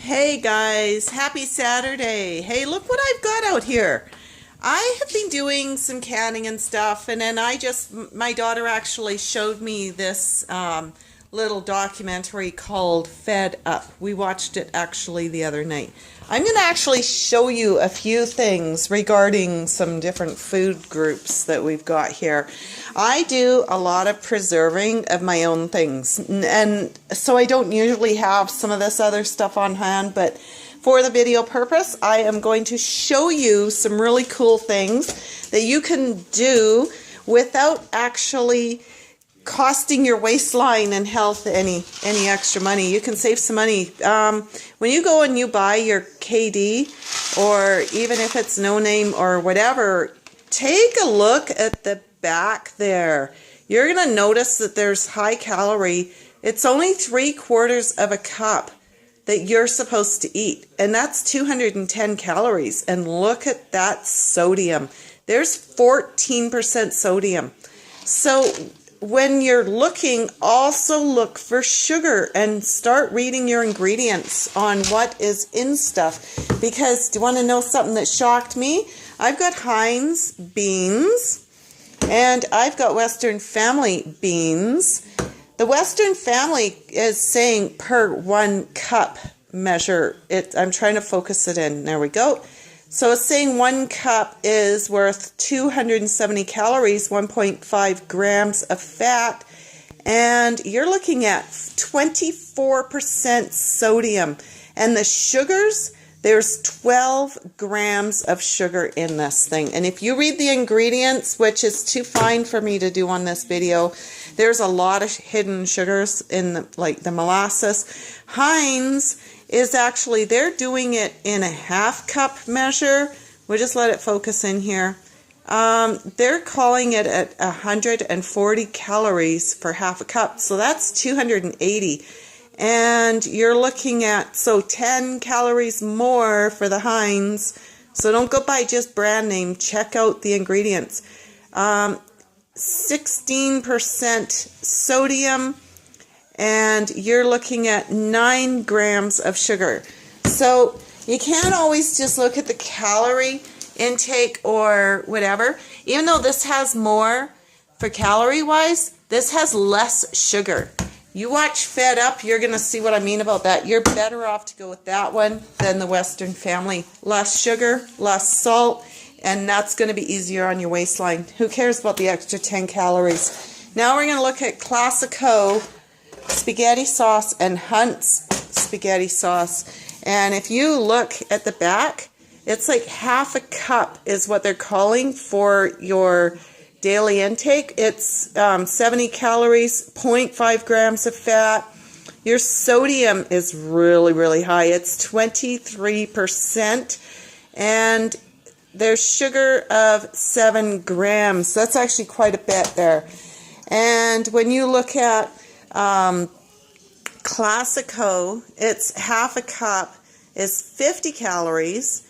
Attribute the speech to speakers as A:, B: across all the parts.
A: Hey guys, happy Saturday. Hey, look what I've got out here. I have been doing some canning and stuff, and then my daughter actually showed me this little documentary called Fed Up. We watched it actually the other night. I'm going to actually show you a few things regarding some different food groups that we've got here. I do a lot of preserving of my own things, and so I don't usually have some of this other stuff on hand, but for the video purpose, I am going to show you some really cool things that you can do without actually costing your waistline and health any extra money. You can save some money. When you go and you buy your KD, or even if it's no name or whatever, take a look at the back there. You're going to notice that there's high calorie. It's only 3/4 of a cup that you're supposed to eat, and that's 210 calories. And look at that sodium. There's 14% sodium. So when you're looking, also look for sugar and start reading your ingredients on what is in stuff. Because do you want to know something that shocked me? I've got Heinz beans and I've got Western Family beans. The Western Family is saying per 1 cup measure. I'm trying to focus it in. There we go. So it's saying 1 cup is worth 270 calories, 1.5 grams of fat, and you're looking at 24% sodium. And the sugars, there's 12 grams of sugar in this thing. And if you read the ingredients, which is too fine for me to do on this video, there's a lot of hidden sugars in like the molasses. Heinz is actually, they're doing it in a 1/2 cup measure. We'll just let it focus in here. They're calling it at 140 calories for 1/2 cup. So that's 280. And you're looking at, so 10 calories more for the Heinz. So don't go by just brand name. Check out the ingredients. 16% sodium, and you're looking at 9 grams of sugar. So you can't always just look at the calorie intake or whatever. Even though this has more for calorie wise, this has less sugar. You watch Fed Up, you're going to see what I mean about that. You're better off to go with that one than the Western Family. Less sugar, less salt, and that's going to be easier on your waistline. Who cares about the extra 10 calories? Now we're going to look at Classico spaghetti sauce and Hunt's spaghetti sauce. And if you look at the back, it's like 1/2 cup is what they're calling for your daily intake. It's 70 calories, 0.5 grams of fat. Your sodium is really, really high. It's 23%. And there's sugar of 7 grams. That's actually quite a bit there. And when you look at Classico, it's 1/2 cup is 50 calories,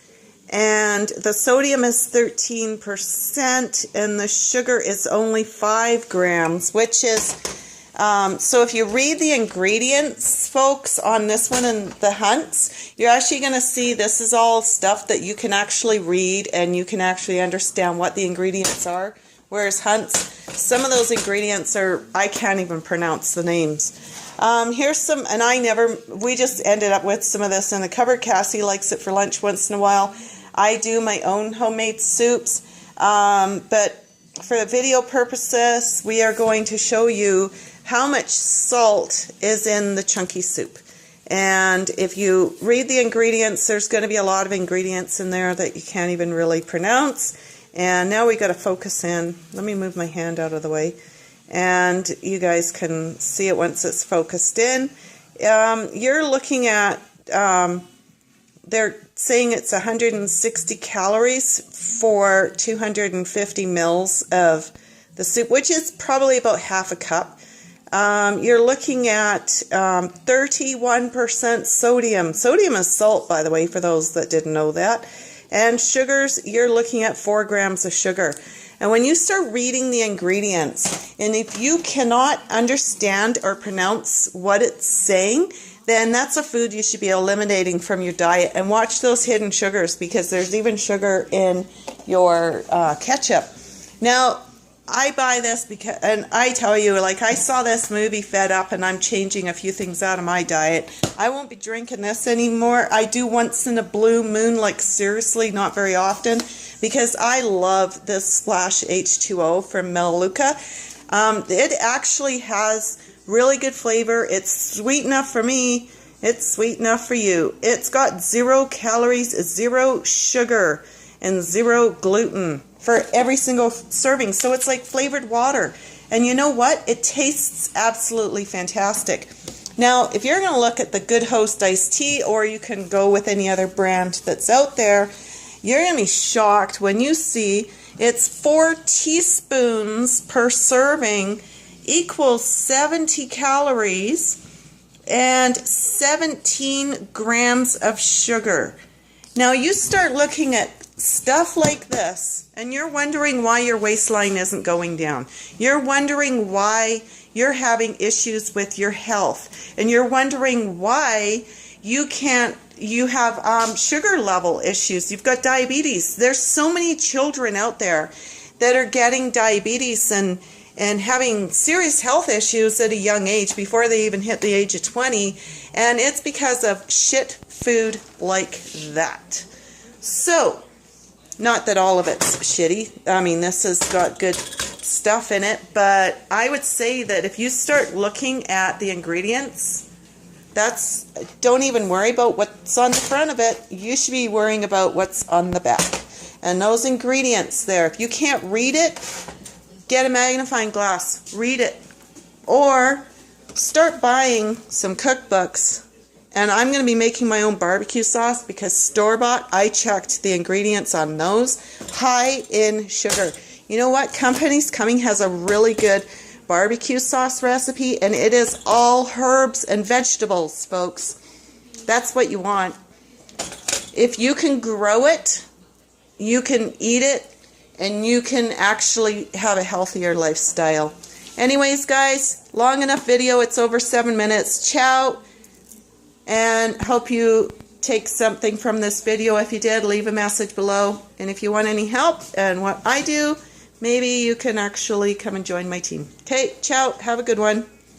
A: and the sodium is 13%, and the sugar is only 5 grams, which is, so if you read the ingredients, folks, on this one and the Hunts, you're actually going to see this is all stuff that you can actually read, and you can actually understand what the ingredients are. Whereas Hunt's, some of those ingredients are, I can't even pronounce the names. Here's some, and we just ended up with some of this in the cupboard. Cassie likes it for lunch once in a while. I do my own homemade soups, but for video purposes, we are going to show you how much salt is in the chunky soup. And if you read the ingredients, there's going to be a lot of ingredients in there that you can't even really pronounce. And now we got to focus in. Let me move my hand out of the way, and you guys can see it once it's focused in. You're looking at, they're saying it's 160 calories for 250 mils of the soup, which is probably about 1/2 cup. You're looking at 31% sodium. Sodium is salt, by the way, for those that didn't know that. And sugars, you're looking at 4 grams of sugar. And when you start reading the ingredients, and if you cannot understand or pronounce what it's saying, then that's a food you should be eliminating from your diet. And watch those hidden sugars, because there's even sugar in your ketchup. Now, I buy this because, and I tell you, like, I saw this movie Fed Up, and I'm changing a few things out of my diet. I won't be drinking this anymore. I do once in a blue moon, like seriously, not very often, because I love this Splash H2O from Melaleuca. It actually has really good flavor. It's sweet enough for me. It's sweet enough for you. It's got 0 calories, 0 sugar, and 0 gluten for every single serving. So it's like flavored water. And you know what? It tastes absolutely fantastic. Now, if you're going to look at the Good Host iced tea, or you can go with any other brand that's out there, you're going to be shocked when you see it's 4 teaspoons per serving equals 70 calories and 17 grams of sugar. Now, you start looking at stuff like this, and you're wondering why your waistline isn't going down. You're wondering why you're having issues with your health, and you're wondering why you have sugar level issues. You've got diabetes. There's so many children out there that are getting diabetes and having serious health issues at a young age, before they even hit the age of 20, and it's because of shit food like that. So, not that all of it's shitty. I mean, this has got good stuff in it, but I would say that if you start looking at the ingredients, don't even worry about what's on the front of it. You should be worrying about what's on the back. And those ingredients there, if you can't read it, get a magnifying glass, read it, or start buying some cookbooks. And I'm going to be making my own barbecue sauce, because store-bought, I checked the ingredients on those, high in sugar. You know what? Company's Coming has a really good barbecue sauce recipe, and it is all herbs and vegetables, folks. That's what you want. If you can grow it, you can eat it, and you can actually have a healthier lifestyle. Anyways, guys, long enough video. It's over 7 minutes. Ciao. And hope you take something from this video. If you did, leave a message below. And if you want any help and what I do, maybe you can actually come and join my team. Okay, ciao. Have a good one.